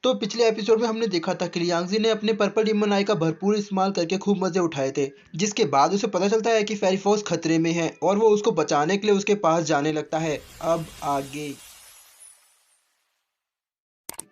तो पिछले एपिसोड में हमने देखा था कि लियांगजी ने अपने पर्पल डीमन आई का भरपूर इस्तेमाल करके खूब मजे उठाए थे, जिसके बाद उसे पता चलता है कि फेरी फॉक्स खतरे में है और वो उसको बचाने के लिए उसके पास जाने लगता है। अब आगे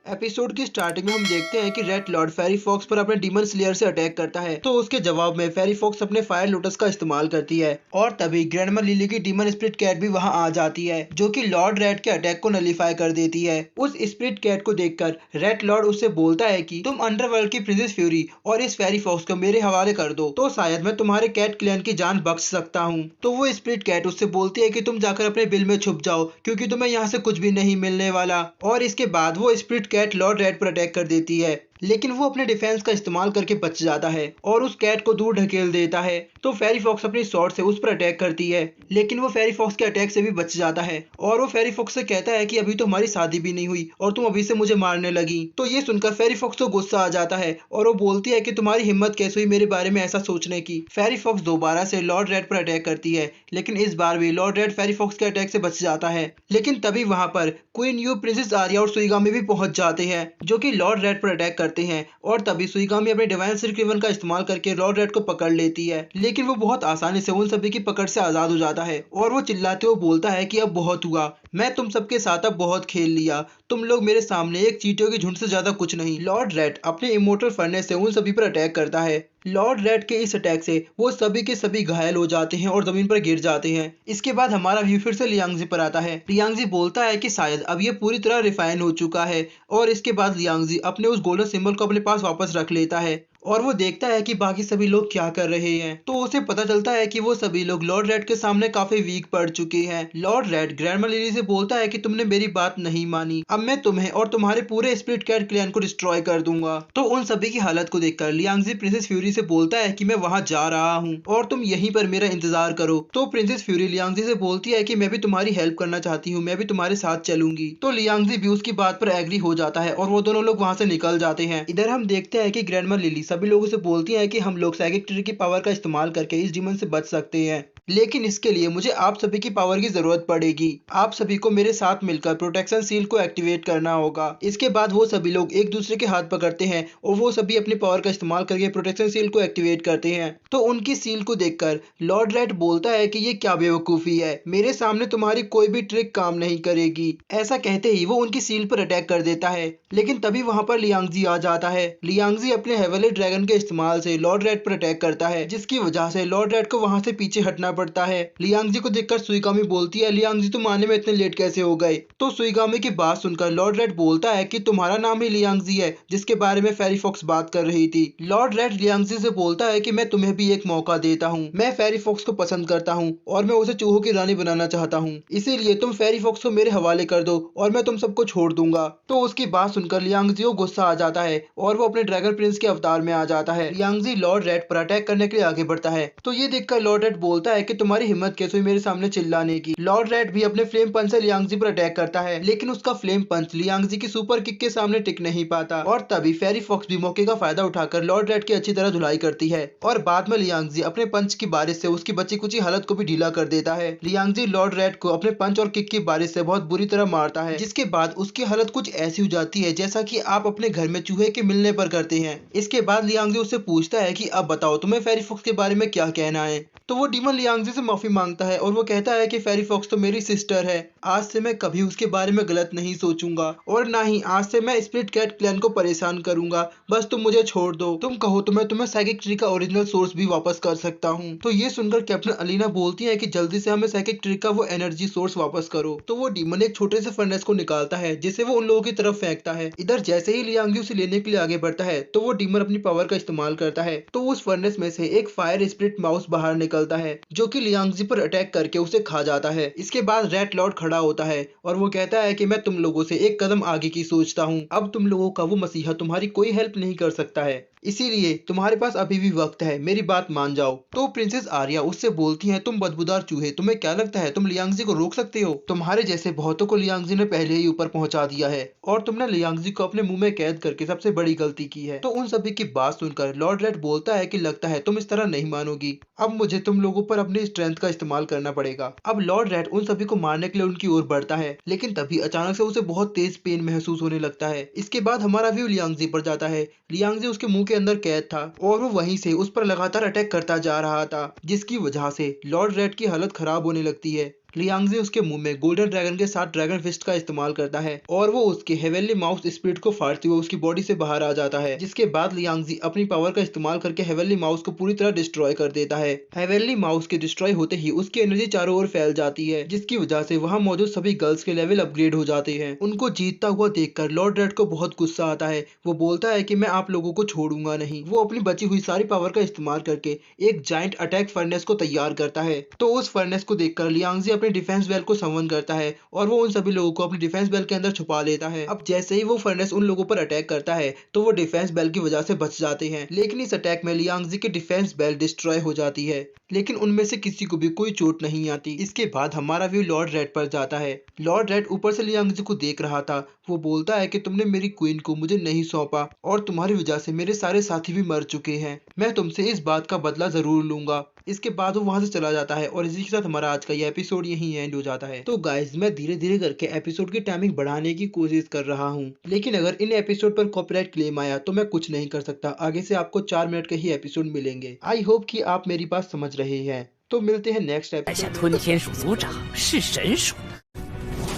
एपिसोड की स्टार्टिंग में हम देखते हैं कि रेड लॉर्ड फेरी फॉक्स पर अपने डीमन स्लेयर से अटैक करता है, तो उसके जवाब में फेरी फॉक्स अपने फायर लोटस का इस्तेमाल करती है और तभी ग्रैंडमा लिली की डीमन स्पिरिट कैट भी वहां आ जाती है, जो कि लॉर्ड रेड के अटैक को नलीफाई कर देती है। उस स्पिरिट कैट को देखकर रेड लॉर्ड उससे बोलता है कि तुम अंडरवर्ल्ड की प्रिंसेस फ्यूरी और इस फेरी फॉक्स को मेरे हवाले कर दो, तो शायद मैं तुम्हारे कैट क्लैन की जान बख्श सकता हूँ। तो वो स्पिरिट कैट उससे बोलती है कि तुम जाकर अपने बिल में छुप जाओ, क्योंकि तुम्हें यहाँ से कुछ भी नहीं मिलने वाला। और इसके बाद वो स्पिरिट कैट लॉर्ड रेड पर अटैक कर देती है, लेकिन वो अपने डिफेंस का इस्तेमाल करके बच जाता है और उस कैट को दूर ढकेल देता है। तो फेरी फॉक्स अपनी स्वॉर्ड से उस पर अटैक करती है, लेकिन वो फेरी फॉक्स के अटैक से भी बच जाता है और वो फेरी फॉक्स से कहता है कि अभी तो हमारी शादी भी नहीं हुई और तुम अभी से मुझे मारने लगी। तो ये सुनकर फेरी फॉक्स को गुस्सा आ जाता है और वो बोलती है कि तुम्हारी हिम्मत कैसे हुई मेरे बारे में ऐसा सोचने की। फेरी फॉक्स दोबारा से लॉर्ड रेड पर अटैक करती है, लेकिन इस बार भी लॉर्ड रेड फेरी फॉक्स के अटैक से बच जाता है। लेकिन तभी वहां पर क्वीन यू, प्रिंसेस आर्या और सुइगामी भी पहुंच जाते हैं, जो कि लॉर्ड रेड पर अटैक करते हैं। और तभी सुइगामी अपने डिवाइन सिरक्रीवन का इस्तेमाल करके लॉर्ड रेड को पकड़ लेती है, लेकिन वो बहुत आसानी से उन सभी की पकड़ से आजाद हो जाता है और वो चिल्लाते हुए बोलता है कि अब बहुत हुआ, मैं तुम सबके साथ अब बहुत खेल लिया, तुम लोग मेरे सामने एक चींटियों की झुंड से ज्यादा कुछ नहीं। लॉर्ड रेड अपने इमोर्टल फर्नेस से उन सभी पर अटैक करता है। लॉर्ड रेड के इस अटैक से वो सभी के सभी घायल हो जाते हैं और जमीन पर गिर जाते हैं। इसके बाद हमारा व्यू फिर से लियांगजी पर आता है। लियांगजी बोलता है कि शायद अब ये पूरी तरह रिफाइन हो चुका है और इसके बाद लियांगजी अपने उस गोल्डन सिंबल को अपने पास वापस रख लेता है और वो देखता है कि बाकी सभी लोग क्या कर रहे हैं। तो उसे पता चलता है कि वो सभी लोग लॉर्ड रेड के सामने काफी वीक पड़ चुके हैं। लॉर्ड रेड ग्रैंडमा लिली से बोलता है कि तुमने मेरी बात नहीं मानी, अब मैं तुम्हें और तुम्हारे पूरे स्पिरिट कैट क्लैन को डिस्ट्रॉय कर दूंगा। तो उन सभी की हालत को देखकर लियांगजी प्रिंसेस फ्यूरी से बोलता है कि मैं वहां जा रहा हूँ और तुम यहीं पर मेरा इंतजार करो। तो प्रिंसेस फ्यूरी लियांगजी से बोलती है कि मैं भी तुम्हारी हेल्प करना चाहती हूँ, मैं भी तुम्हारे साथ चलूंगी। तो लियांगजी भी उसकी बात पर एग्री हो जाता है और वो दोनों लोग वहां से निकल जाते हैं। इधर हम देखते हैं कि ग्रैंडमा लिली सभी लोगों से बोलती है कि हम लोग साइकिक ट्री की पावर का इस्तेमाल करके इस डीमन से बच सकते हैं, लेकिन इसके लिए मुझे आप सभी की पावर की जरूरत पड़ेगी। आप सभी को मेरे साथ मिलकर प्रोटेक्शन सील को एक्टिवेट करना होगा। इसके बाद वो सभी लोग एक दूसरे के हाथ पकड़ते हैं और वो सभी अपनी पावर का इस्तेमाल करके प्रोटेक्शन सील को एक्टिवेट करते हैं। तो उनकी सील को देखकर लॉर्ड रेड बोलता है कि ये क्या बेवकूफी है, मेरे सामने तुम्हारी कोई भी ट्रिक काम नहीं करेगी। ऐसा कहते ही वो उनकी सील पर अटैक कर देता है, लेकिन तभी वहां पर लियांगजी आ जाता है। लियांगजी अपने हेवनली ड्रैगन के इस्तेमाल से लॉर्ड रेड पर अटैक करता है, जिसकी वजह से लॉर्ड रेड को वहां से पीछे हटना पड़ता है। लियांगजी को देखकर सुइगामी बोलती है, लियांगजी तुम आने में इतने लेट कैसे हो गए? तो सुइगामी की बात सुनकर लॉर्ड रेड बोलता है कि तुम्हारा नाम ही लियांगजी है, जिसके बारे में फेरी फॉक्स बात कर रही थी। लॉर्ड रेड लियांगजी से बोलता है कि मैं तुम्हें भी एक मौका देता हूँ, मैं फेरी फॉक्स को पसंद करता हूँ और मैं उसे चूहों की रानी बनाना चाहता हूँ, इसीलिए तुम फेरी फॉक्स को मेरे हवाले कर दो और मैं तुम सबको छोड़ दूंगा। तो उसकी बात सुनकर लियांगजी को गुस्सा आ जाता है और वो अपने ड्रैगन प्रिंस के अवतार में आ जाता है। लियांगजी लॉर्ड रेड पर अटैक करने के लिए आगे बढ़ता है, तो ये देखकर लॉर्ड रेड बोलता है कि तुम्हारी हिम्मत कैसे हुई मेरे सामने चिल्लाने की। लॉर्ड रेड भी अपने फ्लेम पंच से लियांगजी पर अटैक करता है, लेकिन उसका फ्लेम पंच लियांगजी की सुपर किक के सामने टिक नहीं पाता और तभी फेरी फॉक्स भी मौके का फायदा उठाकर लॉर्ड रेड की अच्छी तरह धुलाई करती है और बाद में लियांगजी अपने पंच की बारिश से उसकी बची कुची हालत को भी ढीला कर देता है। लियांगजी लॉर्ड रेड को अपने पंच और किक की बारिश से बहुत बुरी तरह मारता है, जिसके बाद उसकी हालत कुछ ऐसी हो जाती है जैसा कि आप अपने घर में चूहे के मिलने पर करते हैं। इसके बाद लियांगजी उससे पूछता है कि अब बताओ तुम्हें फेरी फॉक्स के बारे में क्या कहना है। तो वो डीमन लियांगजी से माफी मांगता है और वो कहता है कि फेरी फॉक्स तो मेरी सिस्टर है, आज से मैं कभी उसके बारे में गलत नहीं सोचूंगा और ना ही आज से मैं स्प्लिट कैट क्लैन को परेशान करूंगा, बस तुम मुझे छोड़ दो, तुम कहो तो मैं तुम्हें साइकिक ट्री का ओरिजिनल सोर्स भी वापस कर सकता हूँ। तो ये सुनकर कैप्टन अलीना बोलती है कि जल्दी से हमें साइकिक ट्री का वो एनर्जी सोर्स वापस करो। तो वो डीमन एक छोटे से फर्नेस को निकालता है जिसे वो उन लोगों की तरफ फेंकता है। इधर जैसे ही लियांगजी उसे लेने के लिए आगे बढ़ता है तो वो डीमन अपनी पावर का इस्तेमाल करता है, तो उस फर्नेस में से एक फायर स्पिरिट माउस बाहर निकलता है, जो कि लियांगजी पर अटैक करके उसे खा जाता है। इसके बाद रेड लॉर्ड खड़ा होता है और वो कहता है कि मैं तुम लोगों से एक कदम आगे की सोचता हूँ, अब तुम लोगों का वो मसीहा तुम्हारी कोई हेल्प नहीं कर सकता है, इसीलिए तुम्हारे पास अभी भी वक्त है, मेरी बात मान जाओ। तो प्रिंसेस आर्या उससे बोलती है, तुम बदबूदार चूहे, तुम्हें क्या लगता है तुम लियांगजी को रोक सकते हो? तुम्हारे जैसे बहुतों को लियांगजी ने पहले ही ऊपर पहुंचा दिया है और तुमने लियांगजी को अपने मुंह में कैद करके सबसे बड़ी गलती की है। तो उन सभी की बात सुनकर लॉर्ड रेड बोलता है कि लगता है तुम इस तरह नहीं मानोगी, अब मुझे तुम लोगों पर अब अपनी स्ट्रेंथ का इस्तेमाल करना पड़ेगा। अब लॉर्ड रेड उन सभी को मारने के लिए उनकी ओर बढ़ता है, लेकिन तभी अचानक से उसे बहुत तेज पेन महसूस होने लगता है। इसके बाद हमारा व्यू लियांगजी पर जाता है। लियांगजी उसके मुंह के अंदर कैद था और वो वहीं से उस पर लगातार अटैक करता जा रहा था, जिसकी वजह से लॉर्ड रेड की हालत खराब होने लगती है। लियांगजी उसके मुंह में गोल्डन ड्रैगन के साथ ड्रैगन फिस्ट का इस्तेमाल करता है और वो उसके हेवनली माउस स्पिरिट को फाड़ते हुए उसकी बॉडी से बाहर आ जाता है, जिसके बाद लियांगजी अपनी पावर का इस्तेमाल करके हेवनली माउस को पूरी तरह डिस्ट्रॉय कर देता है। हेवनली माउस के डिस्ट्रॉय होते ही उसकी एनर्जी चारों ओर फैल जाती है, जिसकी वजह से वहाँ मौजूद सभी गर्ल्स के लेवल अपग्रेड हो जाते हैं। उनको जीतता हुआ देखकर लॉर्ड रेड को बहुत गुस्सा आता है। वो बोलता है कि मैं आप लोगों को छोड़ूंगा नहीं। वो अपनी बची हुई सारी पावर का इस्तेमाल करके एक जाइंट अटैक फर्नेस को तैयार करता है। तो उस फर्नेस को देखकर लियांगजी अपने डिफेंस बेल को समन करता है और वो उन सभी लोगों को अपनी डिफेंस बेल के अंदर छुपा लेता है। अब जैसे ही वो फर्नेस उन लोगों पर अटैक करता है तो वो डिफेंस बेल की वजह से बच जाते हैं, लेकिन इस अटैक में लियांगजी की डिफेंस बेल डिस्ट्रॉय हो जाती है, लेकिन उनमें से किसी को भी कोई चोट नहीं आती। इसके बाद हमारा व्यू लॉर्ड रेड पर जाता है। लॉर्ड रेड ऊपर से लियांगजी को देख रहा था। वो बोलता है कि तुमने मेरी क्वीन को मुझे नहीं सौंपा और तुम्हारी वजह से मेरे सारे साथी भी मर चुके हैं। मैं तुमसे इस बात का बदला जरूर लूंगा। इसके बाद वो वहां से चला जाता है और इसी के साथ हमारा आज का ये एपिसोड यहीं एंड हो जाता है। तो गाइज मैं धीरे धीरे करके एपिसोड की टाइमिंग बढ़ाने की कोशिश कर रहा हूँ, लेकिन अगर इन एपिसोड पर कॉपीराइट क्लेम आया तो मैं कुछ नहीं कर सकता। आगे से आपको 4 मिनट के ही एपिसोड मिलेंगे। आई होप कि आप मेरी बात समझ रहे हैं। तो मिलते हैं नेक्स्ट एपिसोड।吞天鼠族长是神鼠，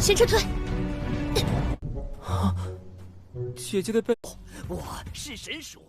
先撤退。姐姐的背，我是神鼠。